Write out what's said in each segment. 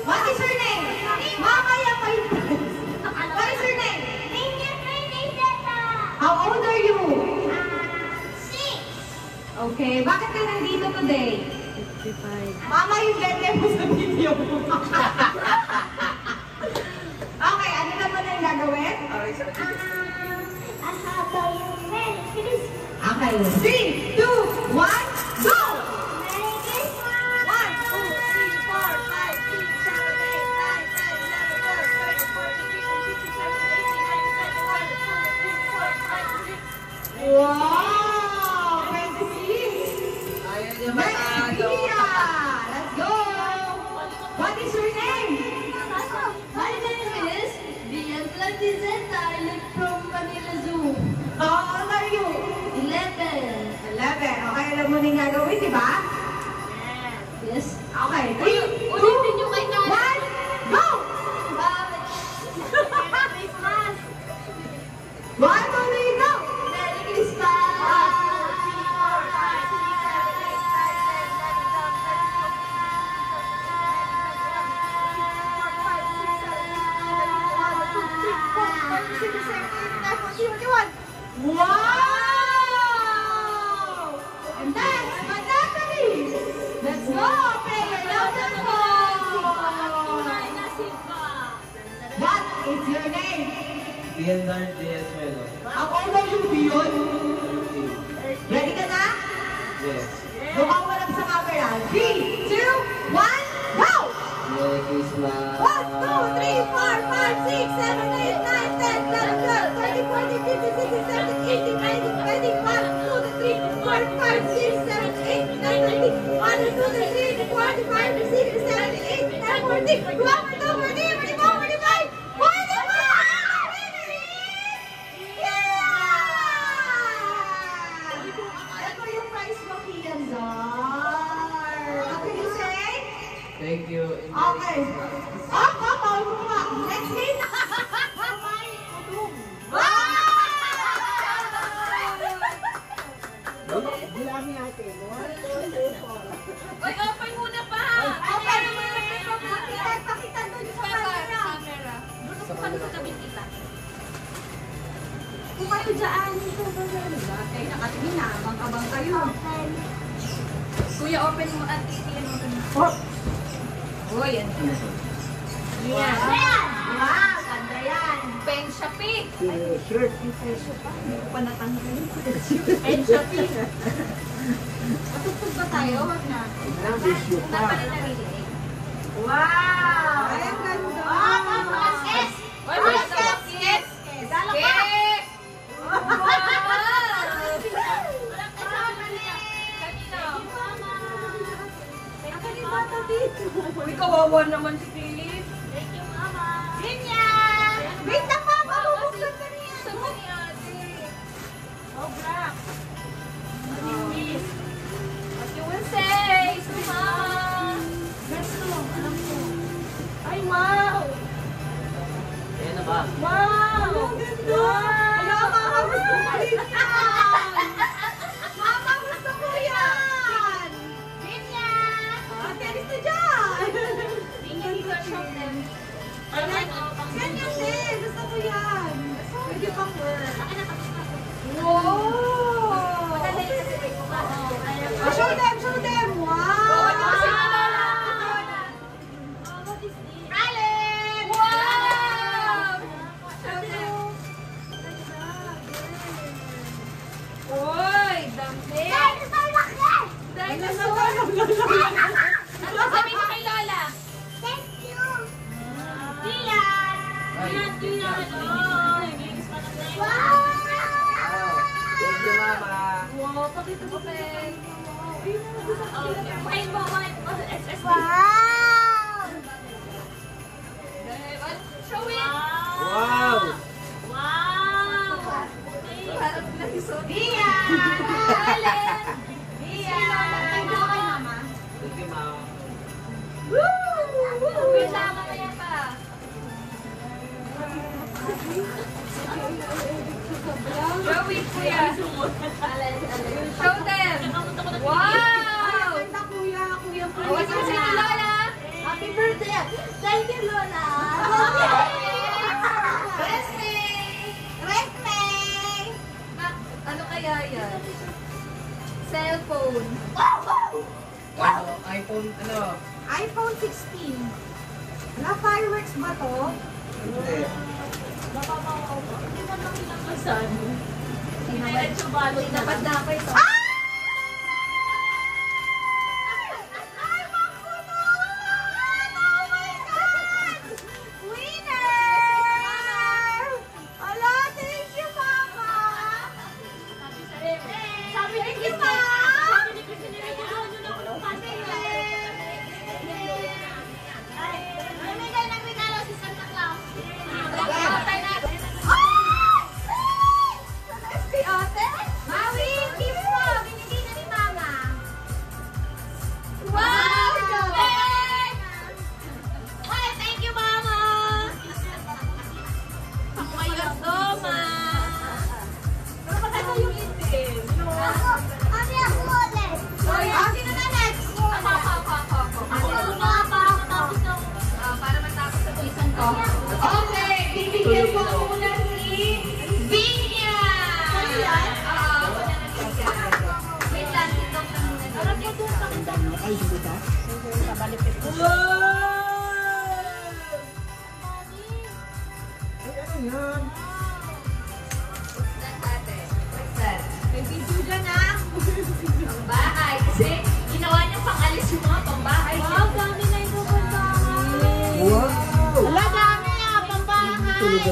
What is her name? Mamaya pa yun. What is her name? How old are you? 6. Okay, bakit ka nandito today? 55. Mama, yung bete mo sa video mo. Okay, ano naman ang gagawin? Okay, 3, 2, 1, go! Merry Christmas! 1, 2, 3, 4, 5, 6, 7, 8, 9, 10, 11, 12, 13, 14, 15, 16, 17, 18, 19, 20, 21, 22, 23, 24, 25, 26. Wow! 26! Next, Pia! Let's go! What is your name? My name is Bianca Dizeta. I live from Manila Zoo. How old are you? 11. 11. Okay, alam mo na yung gagawin, di ba? Yes. Okay, 3, 2, 1, Ulitin nyo kay Nana. go! Merry Christmas! 1, 2, 3, go! Merry Christmas! Wow! And next, Natalie! Let's go! Prayer down the What is your name? Leonard Diaz-Melo. Ang old are you, Dion? Ready ka na? Yes. Mukhang walang sa camera. 3, 2, 1, go! Merry Christmas. 1, 2, 3, 4, 5, 6, 7, 8, 9, 10, 11, 12, 13, 14, 15, 16, 17, 18, 19, 20, 1, 2, 3, 4, 5, 6, 7, 8, 9, 10, 1, 2, 3, 4, 5, 6, 7, 8, 9, 14, 1, 2, 3, 4, 5, 45! Ito yung prize mo, Kianzar. What can you say? Thank you. Okay. Tawag mo nga. Next game. Uy, open muna pa! Okay. Pakita doon sa camera. Doon ka sa tabing kita. Kung kayo dyan, kayo nakatingin na, abang-abang kayo. Kuya, open mo at itiin mo. Uy, yan. Yan. Wow, ganda yan. Pen Shopee. Shirt. Panatanggal. Pen Shopee. Matutog ba tayo? Wag na. Kung napalit na rin. Wow! Ay, ang ganda. Yes! Uy, mga tawag yes! Dala ka. Yes! Uy, kawawa naman si Philip. Thank you, Mama. Ganyan! Wait lang, Mama. Bubuksan ka niya. Sama ni Ate. Sobra. What you will say to Mama? Ganito, alam ko. Ay, wow! Ayan na ba? Wow! Ang ganda. Wala, Mama. Gusto ko rin yan. Mama, gusto ko yan. Ganyan! Tenis na dyan. Tingin ko show them. Ganyan din. Gusto ko yan. Pwede pang wear. Akin na tapos na. Wow! Maganda yung kasi ko ba? Oh, show them, show them. Wow! What is this? Allen! Wow! Show them. Uy, dami! Dinosaur! Ano sabi mo kay Lola? Thank you! Diyan! Diyan, diyan! Oh, Wow! Thank you, Mama. wow, pakita mo, Pen. Wait mo, SS. Wow! Show it! Wow! Wow! Parang natisod. Diyan! Allen! Diyan! Ay, kay Mama. Thank you, Mama. Woo! Wait lang, mamaya pa. Show it, Kuya. Show them. Wow! Ganda, kuya. Kuya, What you say? Cellphone. Ano, iPhone, ano? iPhone 16. Wala fireworks ba to? Hindi. Hindi mo lang pinakasan. Diretso balot na. Dapat ito.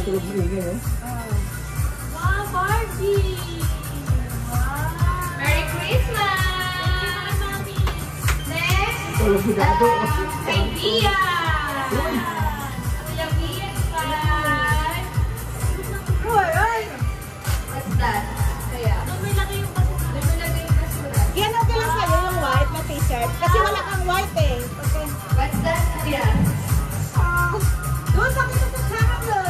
Tulog mo ingay, eh. Wow, Barbie! Wow! Merry Christmas! Next! Tulog mo gato. Kay Dia! Kuya PS5! What's that? Kaya? Doon may lagay yung basura. Doon may lagay yung basura. Yan okay lang sa'yo yung white na t-shirt. Kasi wala kang white eh. Okay. What's that? Kuya? Doon sa kita sa camera.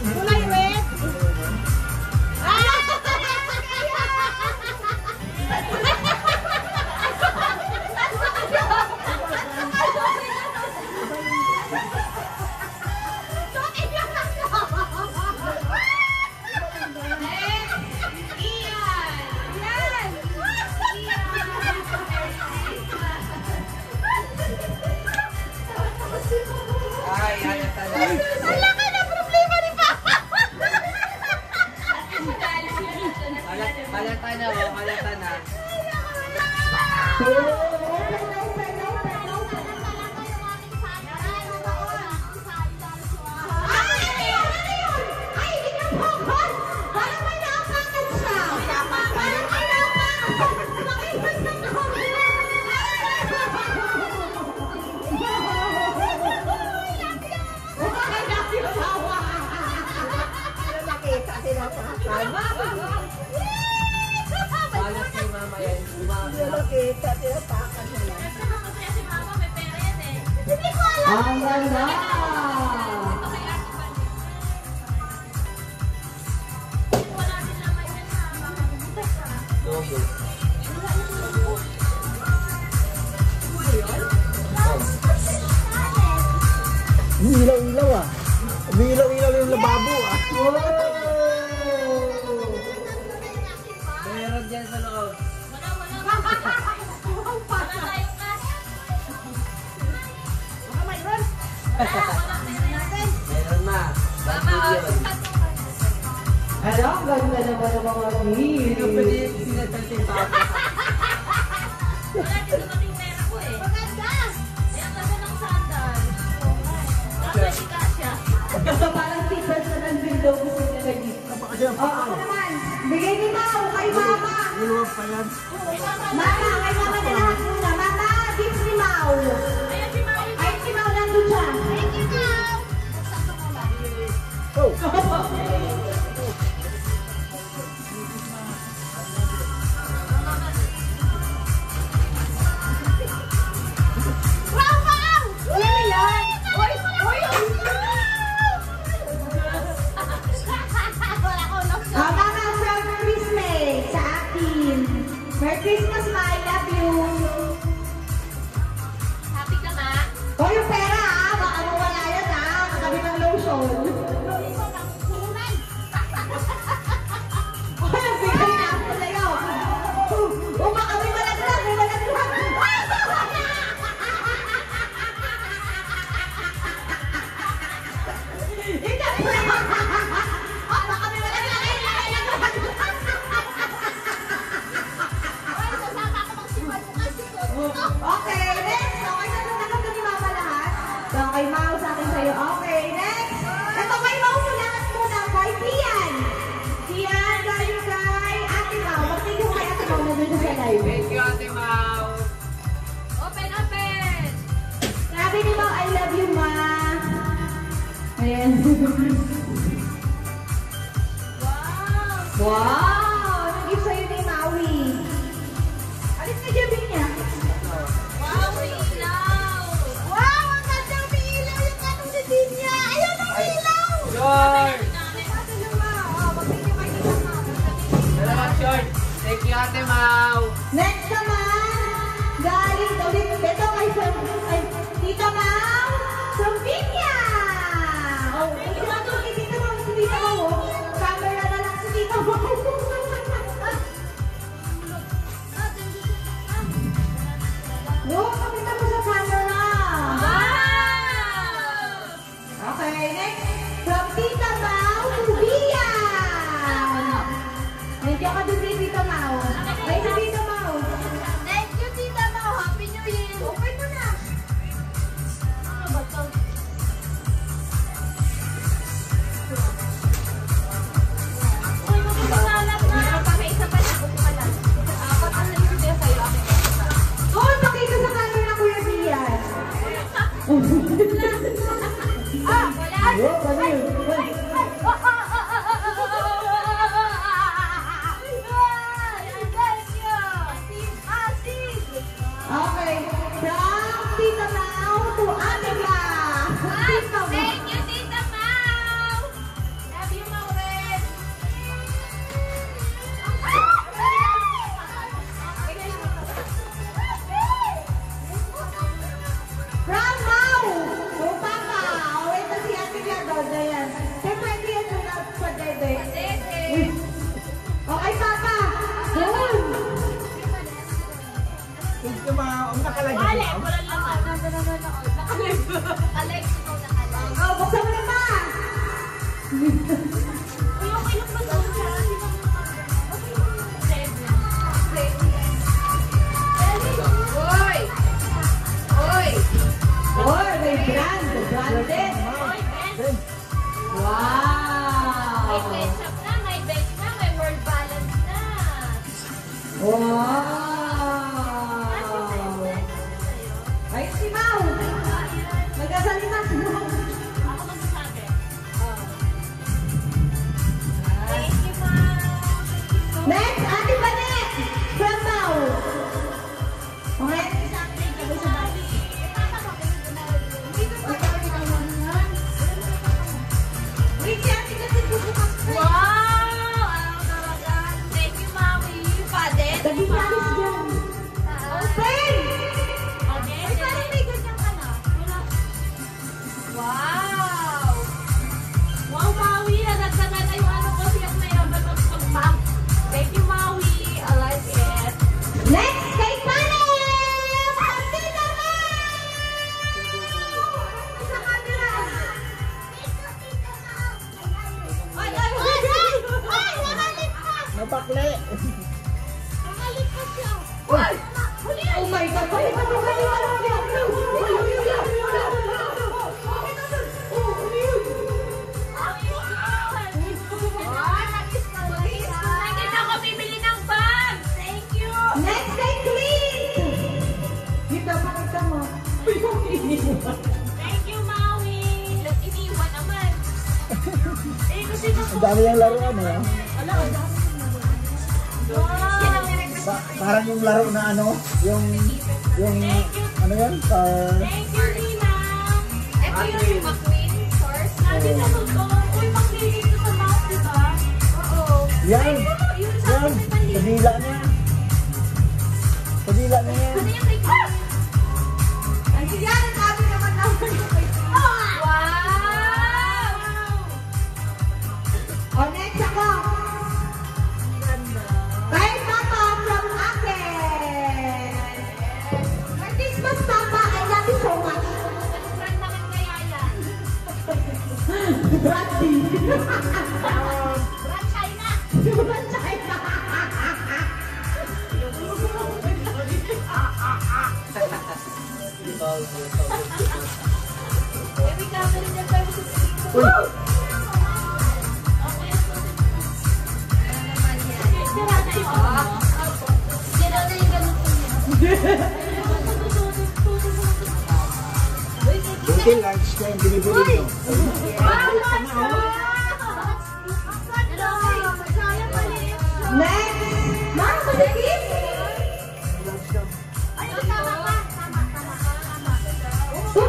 Kulay red. Wala ka na problema ni Papa. Halata na, oh. Halata na. Ay, ikaw po. Parang may naapakan siya. Parang may naapakan. Makita sa Balas ni mama yan. nakita, tinapakan mo na. Kasi si Mama may pera yan eh. Hindi ko alam. Ang ganda! Wala din naman yan na. Baka butas ka. Logo. Umiilaw-ilaw ah. Umiilaw-ilaw yung lababo ah. Meron dyan sa loob. Wala. Wala tayong cash. Baka mayroon. Wala pera natin. Meron na. Mama, Hello, ang ganda naman ng mga views. Sino pwede sinasal si Papa? wala din dumating pera ko eh. Maganda. Ayan kasi ng sandal. Tapos si Kasia. Parang tipas na ng window gusto niya nag-gift. Ako naman. Bigay ni Mau kay Mama. Iluwag pa yan. Mama, kay Mama na lahat muna. Mama, gift ni Mau. Ayan si Mami. Ay, si Mau nandun siya. Thank you, Mau. Oh! Wow, Mau! Ano yan? Oy! Mama, from Christmas sa akin. Merry Christmas, Ma. I love you. sa live. Thank you, Ate Mau. Open, open! Sabi ni Mau, I love you, ma. Ayan. Wow! Wow! Nag-gift sa'yo ni Maui. Alis na dyan niya. Wow, ilaw! Wow, ang gandang may ilaw yung anong din niya. Ayun ang ilaw! Short! Dalawa. Oh, magbigay kayo ng mga. Dalawa short. Thank you, Ate Mau. Next naman, galing ulit ito kay Tita Mau from Pinya. Oh, ito na to kay Tita Mau, si Tita Mau. Camera na lang si Tita Mau. Yo, pakita mo sa camera. Wow! Okay, next. From Tita Mau to Bian. Nandiyan ka doon kay Tita Mau. Ay, si Tita Mau. Thank you, Tita Mau. Happy New Year! Open mo na! Ano ba ito? Uy, magpapalat na! Pakaisa pa na. Buti pa lang. Apat ang nalilito sa'yo. Akin na isa. Oh, pakita sa camera, Kuya Bian. Ah! Wala! Yo, kami. Okay, from Tita Mau to Ate Ma. Tita Mau. Thank you, Tita Mau! Love you, Maureen! From Mau to Papa. O, ito si Ate Ma daw, Dayan. Siyempre, hindi yan muna sa Dede. Okay, Papa. Yun. Thank you, Mau. Ang nakalagay. Wala, wala naman. Nakalig ko, nakalig. Oh, buksan mo na pa. Uy, okay lang ba doon siya? Uy! Uy! Oh, may brand. Branded. Uy, Ben! Wow. May ketchup na, may bake na, may word balance na. Wow. Ay, si Mau. Magkasalita si Mau. Ako magsasabi. Thank you, Ma'am. Next, Ate Banet. From Mau. Okay. Wait, si Ate kasi bubukas na. Wow! Ang talaga. Thank you, Mami. Padet. Lagi si Alice dyan. Open! Padet. Parang may ganyan ka na. Wow! Wow, Maui. Nadagdagan na yung ano ko. Siyak na yung pag-pag. Thank you, Maui. I like it. Next, kay Panem! Ate naman! Sa camera. Ay, ay, ay! Ay, nakalit ka! Napakli. Nakalit ka siya. Ay! Oh my God! Balik ka, balik ka, balik ka. Nakita ko bibili ng bag. Thank you. Next, kay Clint! Dito, pakita mo. Thank you, Maui. Iniwan naman. Eh, kasi Ang dami yung laruan, eh. Parang yung laro na ano, yung ano yan? Thank you, Nina. Ito yung McQueen source. Natin na to. Uy, maglilig ko sa mouth, diba? Oo. Yan! Yun sa Yan! akin, mali. Sa dila niya. Sa dila niya yan. Ano yung kay Chris? Ay, sige, ang sabi naman naman yung kay Clint. Wow! O, next ako. Kay Papa from Aken. For Christmas, Papa, I love you so much. Brand naman kaya yan. Bradley. Brand China. Brad China. Baby, camera niya tayo sa dito. Uy! Okay, so ano naman yan? Sira na yun. Sira Buti lunch na yung binibili nyo. Next! Ma'am, paligid!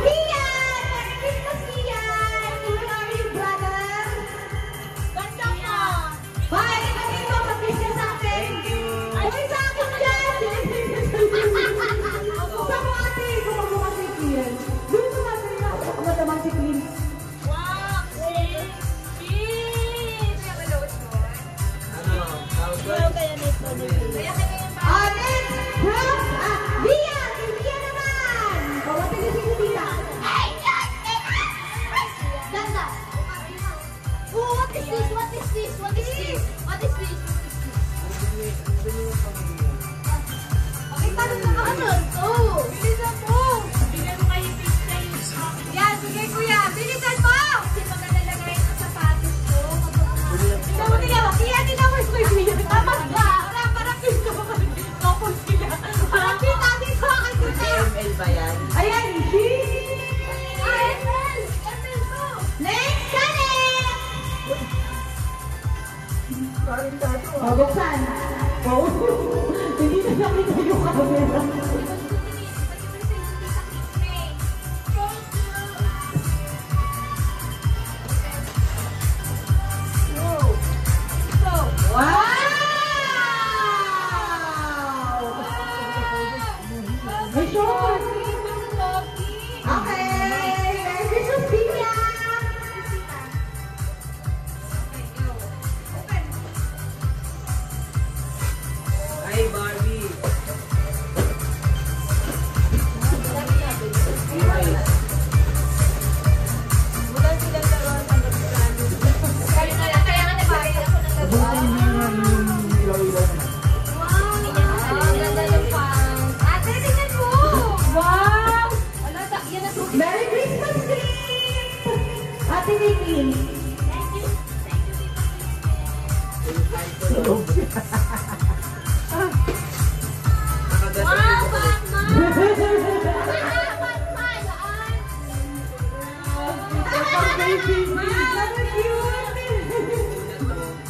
Kian! Merry Christmas, Kian! Where are you, brother? Bye! Kami mo, mag-kiss ka sa akin! Uy, sa akin dyan! Sa mo ate! Kumamo ka si Kian. Doon sa natin na. Ano naman si Clint? Buksan. Oh, hindi na nakita yung camera. Wow! May short. Okay. Merry Christmas, Pia. Hi, Barbie. Merry Christmas, Clint! Ate Vicky.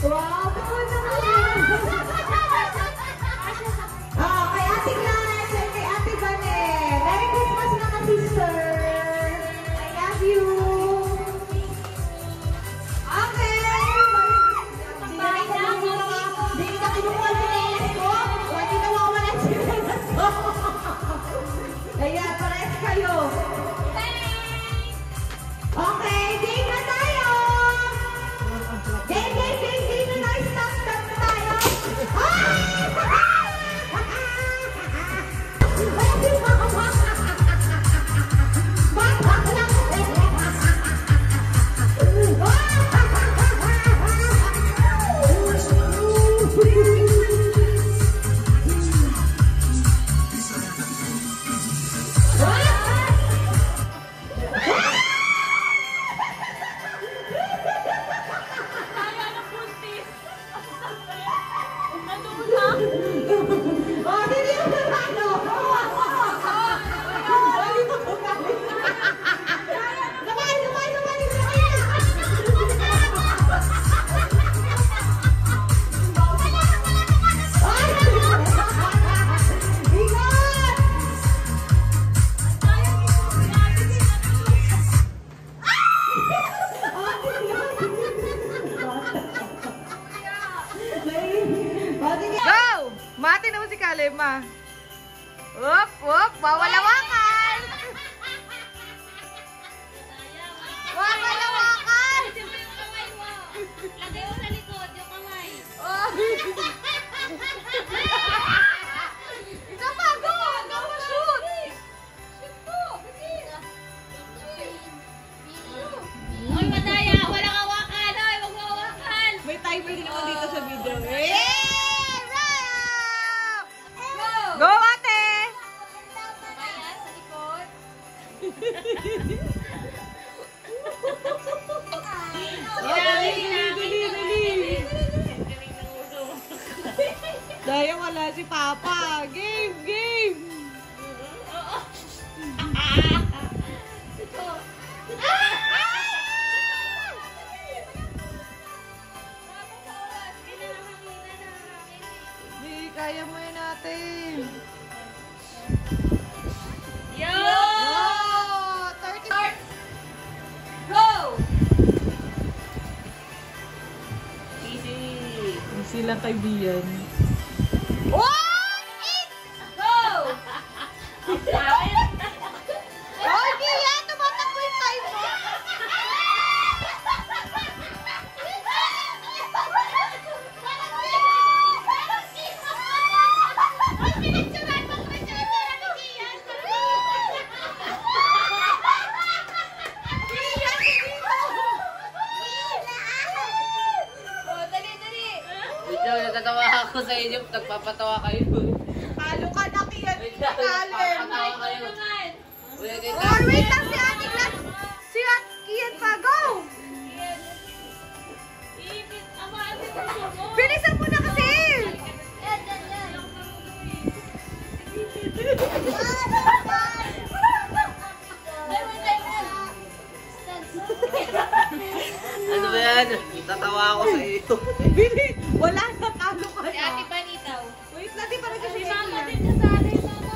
Wow, bakit naman? Oh, kay Ate Lance and kay Ate Vane. Merry Christmas mga sister. I love you. Okay. Hindi na kinukuha si Neles ko. Hindi na mawawala si Neles ko. Ayan, pares kayo. Okay, game na tayo. Game na tayo. Stop na tayo. Go! Mati na mo si Kalema. Whoop, whoop, wawalawakan! Wawalawakan! Lagay mo sa likod yung kamay. Oh. Isa pa, go! Go, shoot! Oy, madaya! Walang hawakan! Oy, wag mo hawakan! May timer din naman dito sa video. Go, ate! Madaya sa likod. Dali, kaya wala si Papa. Game, game. Hey, kaya mo yun natin. Yo! Oh, 30. Go! Easy. Silang kaibigan. Go! Oh, Gia! Tumatakbo yung time mo! Oh, dali, dali. Ito, natatawa ako sa inyo. Nagpapatawa kayo. Halo ka na, Kian. Wait lang, nagpapatawa kayo. Wait lang. Oh, wait lang si Ate Glass. Si Ate Kian pa. Go! Ipit, ama, ate ko sumo. Bilisan mo na kasi! Ano ba yan? Natatawa ako sa iyo. Bili! Wala na, talo ka Si Ate na. Panitaw. Wait lang, di pa Si nagkasi Mama Kian. din kasali. Mama,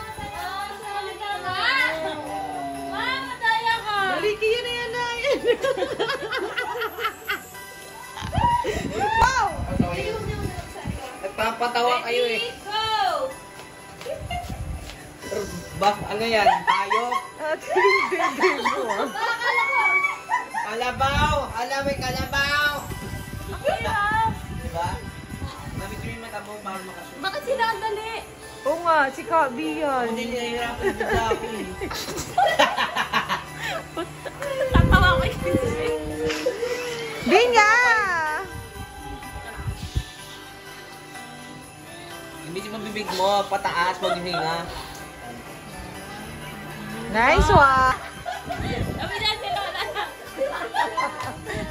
kasali ka ba? Mama, daya ka. Dali, Kian na yan na. Wow! Nagpapatawa kayo eh. Go! Ano yan? Tayo? Ate, hindi mo ah. Kalabaw! Alam may kalabaw! Hirap. Diba? Namit yung mata mo para makasunod. Bakit sila ang dali? Oo nga, si Kabi yan. Hindi nahihirapan din sa akin. Tatawa ko yung Di nga! Hindi mo bibig mo, pataas, maghinga. Nice one! Sabi na si Lola na.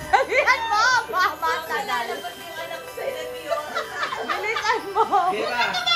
Sabihan mo! Mama, Lalabas yung anak ko sa'yo ng Pio. Bilisan mo! Kira!